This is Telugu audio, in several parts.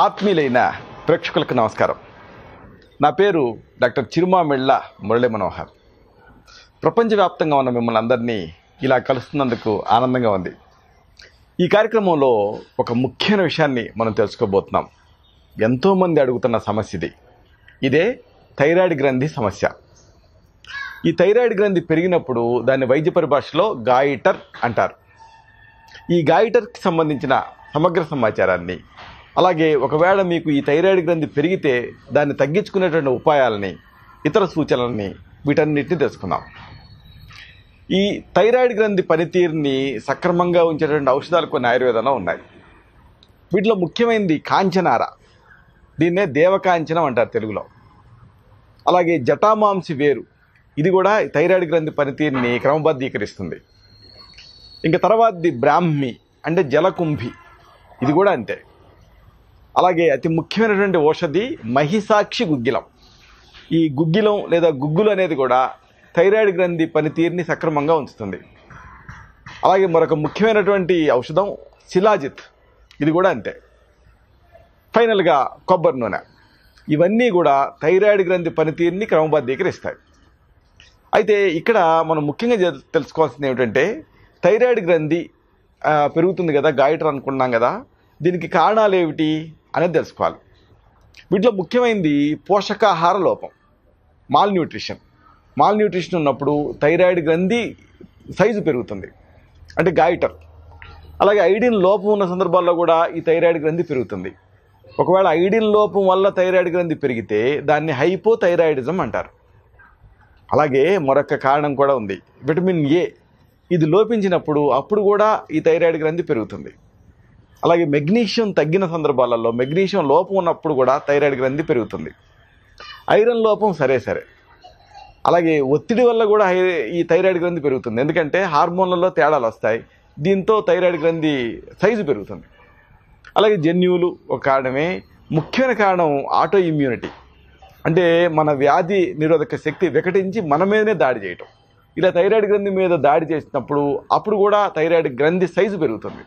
ఆత్మీయులైన ప్రేక్షకులకు నమస్కారం. నా పేరు డాక్టర్ చిరుమామిళ్ళ మురళీ మనోహర్. ప్రపంచవ్యాప్తంగా ఉన్న మిమ్మల్ని అందరినీ ఇలా కలుస్తున్నందుకు ఆనందంగా ఉంది. ఈ కార్యక్రమంలో ఒక ముఖ్యమైన విషయాన్ని మనం తెలుసుకోబోతున్నాం. ఎంతోమంది అడుగుతున్న సమస్య ఇది. ఇదే థైరాయిడ్ గ్రంథి సమస్య. ఈ థైరాయిడ్ గ్రంథి పెరిగినప్పుడు దాన్ని వైద్య పరిభాషలో గాయిటర్ అంటారు. ఈ గాయిటర్కి సంబంధించిన సమగ్ర సమాచారాన్ని, అలాగే ఒకవేళ మీకు ఈ థైరాయిడ్ గ్రంథి పెరిగితే దాన్ని తగ్గించుకునేటువంటి ఉపాయాలని, ఇతర సూచనలని, వీటన్నిటిని తెలుసుకుందాం. ఈ థైరాయిడ్ గ్రంథి పనితీరుని సక్రమంగా ఉంచేటువంటి ఔషధాలు కొన్ని ఆయుర్వేదంలో ఉన్నాయి. వీటిలో ముఖ్యమైనది కాంచనార. దీన్నే దేవకాంచనం అంటారు తెలుగులో. అలాగే జటామాంసి వేరు, ఇది కూడా థైరాయిడ్ గ్రంథి పనితీరుని క్రమబద్ధీకరిస్తుంది. ఇంకా తర్వాతది బ్రాహ్మి అంటే జలకుంభి, ఇది కూడా అంతే. అలాగే అతి ముఖ్యమైనటువంటి ఔషధి మహిసాక్షి గుగ్గిలం. ఈ గుగ్గిలం లేదా గుగ్గులు అనేది కూడా థైరాయిడ్ గ్రంథి పనితీరుని సక్రమంగా ఉంచుతుంది. అలాగే మరొక ముఖ్యమైనటువంటి ఔషధం శిలాజిత్, ఇది కూడా అంతే. ఫైనల్గా కొబ్బరి నూనె. ఇవన్నీ కూడా థైరాయిడ్ గ్రంథి పనితీరుని క్రమబద్ధీకరిస్తాయి. అయితే ఇక్కడ మనం ముఖ్యంగా తెలుసుకోవాల్సింది ఏమిటంటే, థైరాయిడ్ గ్రంథి పెరుగుతుంది కదా, గాయిటర్ అనుకున్నాం కదా, దీనికి కారణాలు ఏమిటి అనేది తెలుసుకోవాలి. వీటిలో ముఖ్యమైనది పోషకాహార లోపం, మాల్ న్యూట్రిషన్ ఉన్నప్పుడు థైరాయిడ్ గ్రంథి సైజు పెరుగుతుంది, అంటే గాయిటర్. అలాగే ఐడిన్ లోపం ఉన్న సందర్భాల్లో కూడా ఈ థైరాయిడ్ గ్రంథి పెరుగుతుంది. ఒకవేళ ఐడిన్ లోపం వల్ల థైరాయిడ్ గ్రంథి పెరిగితే దాన్ని హైపోథైరాయిడిజం అంటారు. అలాగే మరొక కారణం కూడా ఉంది, విటమిన్ ఏ. ఇది లోపించినప్పుడు అప్పుడు కూడా ఈ థైరాయిడ్ గ్రంథి పెరుగుతుంది. అలాగే మెగ్నీషియం తగ్గిన సందర్భాలలో, మెగ్నీషియం లోపం ఉన్నప్పుడు కూడా థైరాయిడ్ గ్రంథి పెరుగుతుంది. ఐరన్ లోపం సరే. అలాగే ఒత్తిడి వల్ల కూడా ఈ థైరాయిడ్ గ్రంథి పెరుగుతుంది, ఎందుకంటే హార్మోన్లలో తేడాలు వస్తాయి. దీంతో థైరాయిడ్ గ్రంథి సైజు పెరుగుతుంది. అలాగే జన్యువులు ఒక కారణమే. ముఖ్యమైన కారణం ఆటో ఇమ్యూనిటీ, అంటే మన వ్యాధి నిరోధక శక్తి వికటించి మన మీదనే దాడి చేయటం. ఇలా థైరాయిడ్ గ్రంథి మీద దాడి చేసినప్పుడు అప్పుడు కూడా థైరాయిడ్ గ్రంథి సైజు పెరుగుతుంది.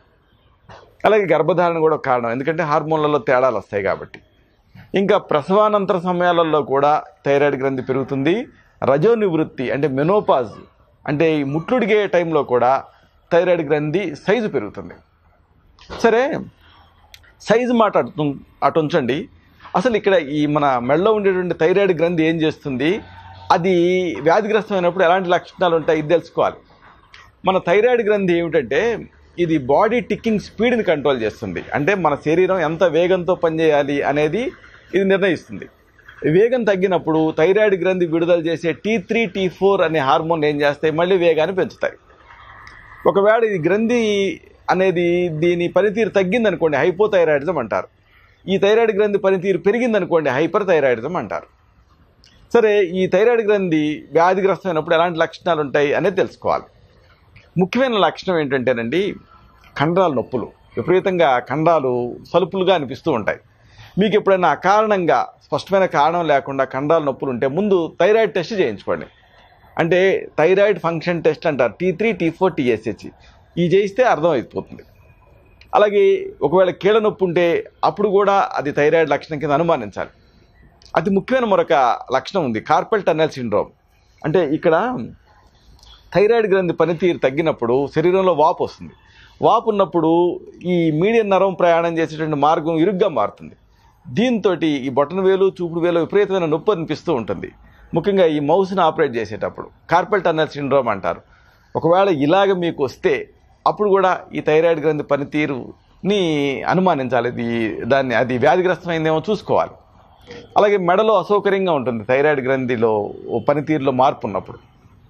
అలాగే గర్భధారణ కూడా ఒక కారణం, ఎందుకంటే హార్మోన్లలో తేడాలు వస్తాయి కాబట్టి. ఇంకా ప్రసవానంతర సమయాలలో కూడా థైరాయిడ్ గ్రంథి పెరుగుతుంది. రజో నివృత్తి అంటే మెనోపాజ్, అంటే ఈ ముట్లుడిగే టైంలో కూడా థైరాయిడ్ గ్రంథి సైజు పెరుగుతుంది. సరే, సైజు మాట అటు ఉంచండి. అసలు ఇక్కడ ఈ మన మెడలో ఉండేటువంటి థైరాయిడ్ గ్రంథి ఏం చేస్తుంది, అది వ్యాధిగ్రస్తమైనప్పుడు ఎలాంటి లక్షణాలు ఉంటాయి, ఇది తెలుసుకోవాలి. మన థైరాయిడ్ గ్రంథి ఏమిటంటే, ఇది బాడీ టిక్కింగ్ స్పీడ్ని కంట్రోల్ చేస్తుంది. అంటే మన శరీరం ఎంత వేగంతో పనిచేయాలి అనేది ఇది నిర్ణయిస్తుంది. వేగం తగ్గినప్పుడు థైరాయిడ్ గ్రంథి విడుదల చేసే T3, T4 అనే హార్మోన్ ఏం చేస్తాయి, మళ్ళీ వేగాన్ని పెంచుతాయి. ఒకవేళ ఈ గ్రంథి అనేది దీని పనితీరు తగ్గిందనుకోండి, హైపోథైరాయిడిజం అంటారు. ఈ థైరాయిడ్ గ్రంథి పనితీరు పెరిగిందనుకోండి, హైపర్ థైరాయిడిజం అంటారు. సరే, ఈ థైరాయిడ్ గ్రంథి వ్యాధిగ్రస్తమైనప్పుడు ఎలాంటి లక్షణాలు ఉంటాయి అనేది తెలుసుకోవాలి. ముఖ్యమైన లక్షణం ఏంటంటేనండి, కండరాల నొప్పులు. విపరీతంగా కండరాలు సలుపులుగా అనిపిస్తూ ఉంటాయి. మీకు ఎప్పుడైనా అకారణంగా స్పష్టమైన కారణం లేకుండా కండరాల నొప్పులు ఉంటే ముందు థైరాయిడ్ టెస్ట్ చేయించుకోండి. అంటే థైరాయిడ్ ఫంక్షన్ టెస్ట్ అంటారు, T3, T4, TSH. ఇవి చేయిస్తే అర్థమైపోతుంది. అలాగే ఒకవేళ కీళ్ళ నొప్పి ఉంటే అప్పుడు కూడా అది థైరాయిడ్ లక్షణం కింద అనుమానించాలి. అతి ముఖ్యమైన మరొక లక్షణం ఉంది, కార్పల్ టన్నెల్ సిండ్రోమ్. అంటే ఇక్కడ థైరాయిడ్ గ్రంథి పనితీరు తగ్గినప్పుడు శరీరంలో వాపు వస్తుంది. వాపు ఉన్నప్పుడు ఈ మీడియన్ నరం ప్రయాణం చేసేటువంటి మార్గం ఇరుగ్గా మారుతుంది. దీంతో ఈ బొటన వేలు, చూపుడు వేలు విపరీతమైన నొప్పి అనిపిస్తూ ఉంటుంది. ముఖ్యంగా ఈ మౌస్ని ఆపరేట్ చేసేటప్పుడు కార్పల్ టన్నెల్ సిండ్రోమ్ అంటారు. ఒకవేళ ఇలాగ మీకు వస్తే అప్పుడు కూడా ఈ థైరాయిడ్ గ్రంథి పనితీరుని అనుమానించాలి. అది వ్యాధిగ్రస్తమైందేమో చూసుకోవాలి. అలాగే మెడలో అసౌకర్యంగా ఉంటుంది థైరాయిడ్ గ్రంథిలో పనితీరులో మార్పు ఉన్నప్పుడు.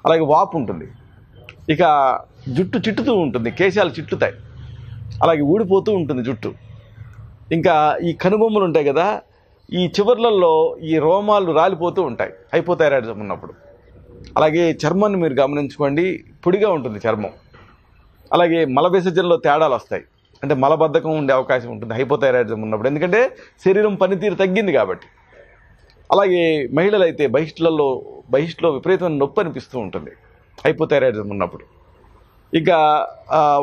అలాగే వాపు ఉంటుంది. ఇక జుట్టు చిట్టుతూ ఉంటుంది, కేశాలు చిట్టుతాయి. అలాగే ఊడిపోతూ ఉంటుంది జుట్టు. ఇంకా ఈ కనుబొమ్మలు ఉంటాయి కదా, ఈ చివర్లలో ఈ రోమాలు రాలిపోతూ ఉంటాయి హైపోథైరాయిడిజం ఉన్నప్పుడు. అలాగే చర్మాన్ని మీరు గమనించుకోండి, పొడిగా ఉంటుంది చర్మం. అలాగే మల విసర్జనలో తేడాలు వస్తాయి, అంటే మలబద్ధకం ఉండే అవకాశం ఉంటుంది హైపోథైరాయిడిజం ఉన్నప్పుడు, ఎందుకంటే శరీరం పనితీరు తగ్గింది కాబట్టి. అలాగే మహిళలు అయితే బహిష్లో విపరీతమైన నొప్పి అనిపిస్తూ ఉంటుంది హైపోథైరాయిడిజం ఉన్నప్పుడు. ఇక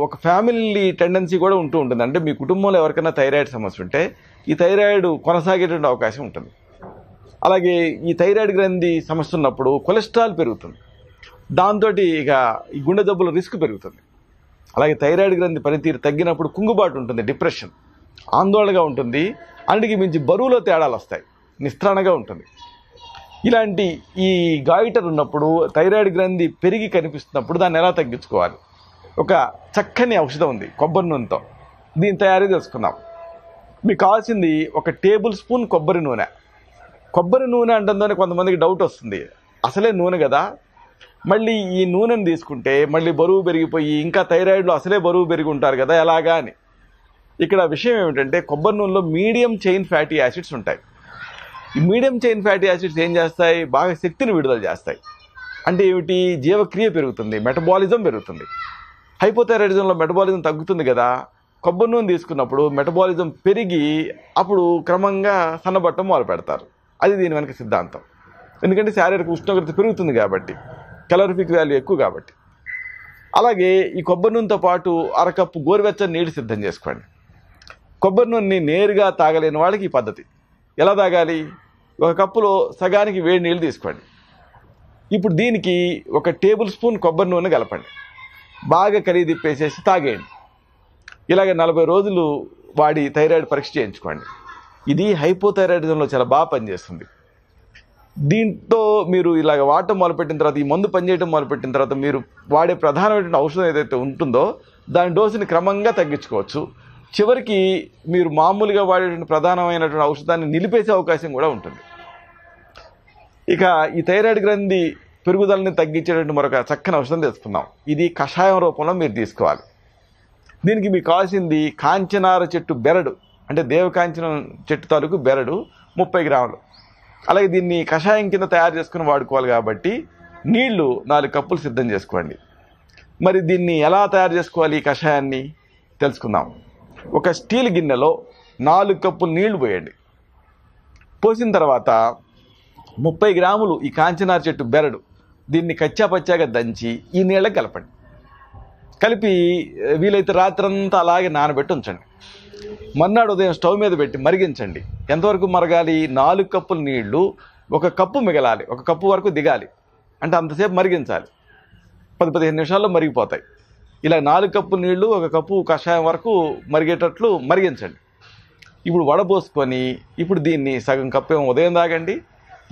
ఒక ఫ్యామిలీ టెండెన్సీ కూడా ఉంటూ ఉంటుంది. అంటే మీ కుటుంబంలో ఎవరికైనా థైరాయిడ్ సమస్య ఉంటే ఈ థైరాయిడ్ కొనసాగేటువంటి అవకాశం ఉంటుంది. అలాగే ఈ థైరాయిడ్ గ్రంథి సమస్య ఉన్నప్పుడు కొలెస్ట్రాల్ పెరుగుతుంది. దాంతో ఇక ఈ గుండె జబ్బుల రిస్క్ పెరుగుతుంది. అలాగే థైరాయిడ్ గ్రంథి పనితీరు తగ్గినప్పుడు కుంగుబాటు ఉంటుంది, డిప్రెషన్, ఆందోళనగా ఉంటుంది, అన్నిటికీ మించి బరువులో తేడాలు వస్తాయి, నిస్త్రాణగా ఉంటుంది. ఇలాంటి ఈ గాయిటర్ ఉన్నప్పుడు థైరాయిడ్ గ్రంథి పెరిగి కనిపిస్తున్నప్పుడు దాన్ని ఎలా తగ్గించుకోవాలి? ఒక చక్కని ఔషధం ఉంది కొబ్బరి నూనెతో. దీని తయారీ తెలుసుకుందాం. మీకు కావాల్సింది 1 టేబుల్ స్పూన్ కొబ్బరి నూనె. కొబ్బరి నూనె అంటుందని కొంతమందికి డౌట్ వస్తుంది, అసలే నూనె కదా, మళ్ళీ ఈ నూనెను తీసుకుంటే మళ్ళీ బరువు పెరిగిపోయి ఇంకా థైరాయిడ్లో అసలే బరువు పెరిగి ఉంటారు కదా ఎలాగా అని. ఇక్కడ విషయం ఏమిటంటే కొబ్బరి నూనెలో మీడియం చైన్ ఫ్యాటీ యాసిడ్స్ ఉంటాయి. ఈ మీడియం చైన్ ఫ్యాటీ యాసిడ్స్ ఏం చేస్తాయి? బాగా శక్తిని విడుదల చేస్తాయి. అంటే ఏమిటి? జీవక్రియ పెరుగుతుంది, మెటబాలిజం పెరుగుతుంది. హైపోథైరాయిడిజంలో మెటబాలిజం తగ్గుతుంది కదా, కొబ్బరి నూనె తీసుకున్నప్పుడు మెటబాలిజం పెరిగి అప్పుడు క్రమంగా సన్నబట్టం మొదలు పెడతారు. అది దీని వెనక సిద్ధాంతం. ఎందుకంటే శారీరక ఉష్ణోగ్రత పెరుగుతుంది కాబట్టి, కెలరిఫిక్ వాల్యూ ఎక్కువ కాబట్టి. అలాగే ఈ కొబ్బరి నూనెతో పాటు 1 కప్పు గోరువెచ్చని నీళ్ళు సిద్ధం చేసుకోండి. కొబ్బరి నూనెని నేరుగా తాగలేని వాళ్ళకి ఈ పద్ధతి. ఎలా తాగాలి? 1 కప్పులో సగానికి వేడి నీళ్ళు తీసుకోండి. ఇప్పుడు దీనికి 1 టేబుల్ స్పూన్ కొబ్బరి నూనె కలపండి. బాగా కలిగి తిప్పేసేసి తాగేయండి. ఇలాగ 40 రోజులు వాడి థైరాయిడ్ పరీక్ష చేయించుకోండి. ఇది హైపోథైరాయిడిజంలో చాలా బాగా పనిచేస్తుంది. దీంతో మీరు ఇలాగ వాడటం మొదలుపెట్టిన తర్వాత, ఈ మందు పనిచేయడం మొదలుపెట్టిన తర్వాత మీరు వాడే ప్రధానమైనటువంటి ఔషధం ఏదైతే ఉంటుందో దాని డోసుని క్రమంగా తగ్గించుకోవచ్చు. చివరికి మీరు మామూలుగా వాడేటువంటి ప్రధానమైనటువంటి ఔషధాన్ని నిలిపేసే అవకాశం కూడా ఉంటుంది. ఇక ఈ థైరాయిడ్ గ్రంథి పెరుగుదలని తగ్గించేటువంటి మరొక చక్కని ఔషధం తెలుసుకుందాం. ఇది కషాయం రూపంలో మీరు తీసుకోవాలి. దీనికి మీకు కావాల్సింది కాంచనార చెట్టు బెరడు, అంటే దేవకాంచనం చెట్టు తాలూకు బెరడు 30 గ్రాములు. అలాగే దీన్ని కషాయం కింద తయారు చేసుకుని వాడుకోవాలి కాబట్టి నీళ్లు 4 కప్పులు సిద్ధం చేసుకోండి. మరి దీన్ని ఎలా తయారు చేసుకోవాలి ఈ కషాయాన్ని తెలుసుకుందాం. ఒక స్టీల్ గిన్నెలో 4 కప్పులు నీళ్లు పోయండి. పోసిన తర్వాత 30 గ్రాములు ఈ కాంచనార చెట్టు బెరడు, దీన్ని కచ్చాపచ్చాగా దంచి ఈ నీళ్ళకి కలపండి. కలిపి వీలైతే రాత్రంతా అలాగే నానబెట్టి ఉంచండి. మర్నాడు ఉదయం స్టవ్ మీద పెట్టి మరిగించండి. ఎంతవరకు మరగాలి? 4 కప్పుల నీళ్లు 1 కప్పు మిగలాలి, 1 కప్పు వరకు దిగాలి. అంటే అంతసేపు మరిగించాలి. 10-15 నిమిషాల్లో మరిగిపోతాయి. ఇలా 4 కప్పుల నీళ్లు 1 కప్పు కషాయం వరకు మరిగేటట్లు మరిగించండి. ఇప్పుడు వడబోసుకొని ఇప్పుడు దీన్ని సగం కప్పు ఏమో ఉదయం తాగండి,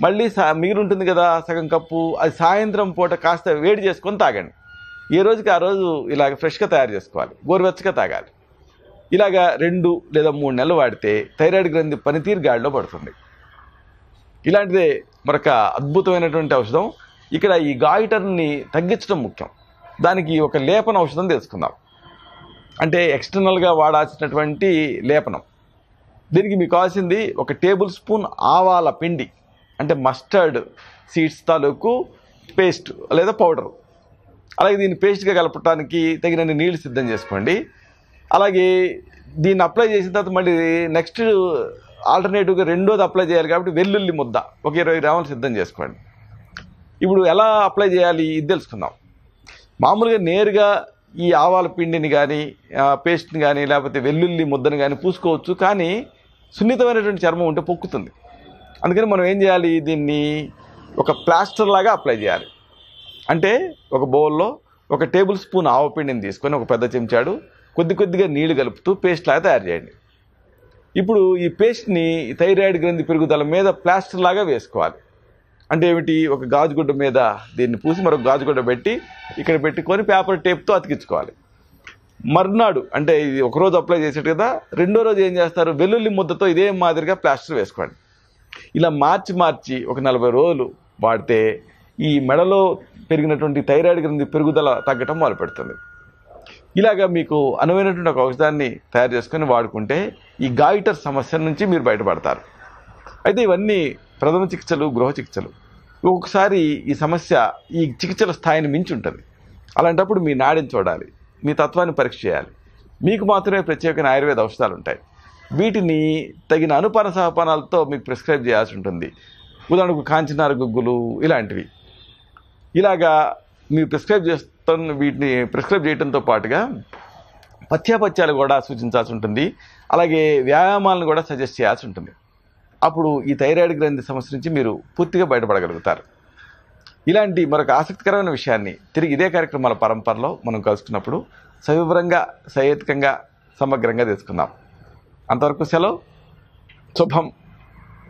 మళ్ళీ మిగిలింటుంది కదా సగం కప్పు, అది సాయంత్రం పూట కాస్త వేడి చేసుకొని తాగండి. ఏ రోజుకి ఆ రోజు ఇలాగ ఫ్రెష్గా తయారు చేసుకోవాలి, గోరువెచ్చగా తాగాలి. ఇలాగా 2 లేదా 3 నెలలు వాడితే థైరాయిడ్ గ్రంథి పనితీరు గాడిలో పడుతుంది. ఇలాంటిదే మరొక అద్భుతమైనటువంటి ఔషధం. ఇక్కడ ఈ గాయిటర్ని తగ్గించడం ముఖ్యం. దానికి ఒక లేపన ఔషధం తెలుసుకుందాం. అంటే ఎక్స్టర్నల్గా వాడాల్సినటువంటి లేపనం. దీనికి మీకు కావాల్సింది 1 టేబుల్ స్పూన్ ఆవాల పిండి, అంటే మస్టర్డ్ సీడ్స్ తాలూకు పేస్ట్ లేదా పౌడరు. అలాగే దీన్ని పేస్ట్గా కలపడానికి తగినన్ని నీళ్లు సిద్ధం చేసుకోండి. అలాగే దీన్ని అప్లై చేసిన తర్వాత మళ్ళీ నెక్స్ట్ ఆల్టర్నేటివ్గా రెండోది అప్లై చేయాలి కాబట్టి వెల్లుల్లి ముద్ద ఒక 20 గ్రాములు సిద్ధం చేసుకోండి. ఇప్పుడు ఎలా అప్లై చేయాలి ఇది తెలుసుకుందాం. మామూలుగా నేరుగా ఈ ఆవాల పిండిని కానీ పేస్ట్ని కానీ లేకపోతే వెల్లుల్లి ముద్దను కానీ పూసుకోవచ్చు, కానీ సున్నితమైనటువంటి చర్మం ఉంటే పొక్కుతుంది. అందుకని మనం ఏం చేయాలి? దీన్ని ఒక ప్లాస్టర్ లాగా అప్లై చేయాలి. అంటే ఒక బౌల్లో 1 టేబుల్ స్పూన్ ఆవపిండిని తీసుకొని 1 పెద్ద చెంచాడు కొద్దిగా నీళ్లు కలుపుతూ పేస్ట్ లాగా తయారు చేయండి. ఇప్పుడు ఈ పేస్ట్ని థైరాయిడ్ గ్రంథి పెరుగుదల మీద ప్లాస్టర్ లాగా వేసుకోవాలి. అంటే ఏమిటి? ఒక గాజుగుడ్డ మీద దీన్ని పూసి మరొక గాజుగుడ్డ పెట్టి ఇక్కడ పెట్టుకొని పేపర్ టేప్తో అతికించుకోవాలి. మర్నాడు అంటే ఇది 1 రోజు అప్లై చేసేట్టు కదా, 2వ రోజు ఏం చేస్తారు? వెల్లుల్లి ముద్దతో ఇదే మాదిరిగా ప్లాస్టర్ వేసుకోండి. ఇలా మార్చి ఒక 40 రోజులు వాడితే ఈ మెడలో పెరిగినటువంటి థైరాయిడ్ గ్రంథి పెరుగుదల తగ్గటం మొదలు పెడుతుంది. ఇలాగా మీకు అనువైనటువంటి ఒక ఔషధాన్ని తయారు చేసుకొని వాడుకుంటే ఈ గాయిటర్ సమస్య నుంచి మీరు బయటపడతారు. అయితే ఇవన్నీ ప్రథమ చికిత్సలు, గృహ చికిత్సలు. ఒక్కొక్కసారి ఈ సమస్య ఈ చికిత్సల స్థాయిని మించి ఉంటుంది. అలాంటప్పుడు మీ నాడిని చూడాలి, మీ తత్వాన్ని పరీక్ష చేయాలి. మీకు మాత్రమే ప్రత్యేకమైన ఆయుర్వేద ఔషధాలు ఉంటాయి. వీటిని తగిన అనుపాన సహపానాలతో మీకు ప్రిస్క్రైబ్ చేయాల్సి ఉంటుంది. ఉదాహరణకు కాంచనార గుగ్గులు ఇలాంటివి. ఇలాగా మీరు ప్రిస్క్రైబ్ మొత్తం వీటిని ప్రిస్క్రైబ్ చేయడంతో పాటుగా పథ్యాపథ్యాలు కూడా సూచించాల్సి ఉంటుంది. అలాగే వ్యాయామాలను కూడా సజెస్ట్ చేయాల్సి ఉంటుంది. అప్పుడు ఈ థైరాయిడ్ గ్రంథి సమస్య నుంచి మీరు పూర్తిగా బయటపడగలుగుతారు. ఇలాంటి మరొక ఆసక్తికరమైన విషయాన్ని తిరిగి ఇదే కార్యక్రమాల పరంపరలో మనం కలుసుకున్నప్పుడు సవివరంగా, సహేతుకంగా, సమగ్రంగా తెలుసుకుందాం. అంతవరకు సెలవు. శుభం.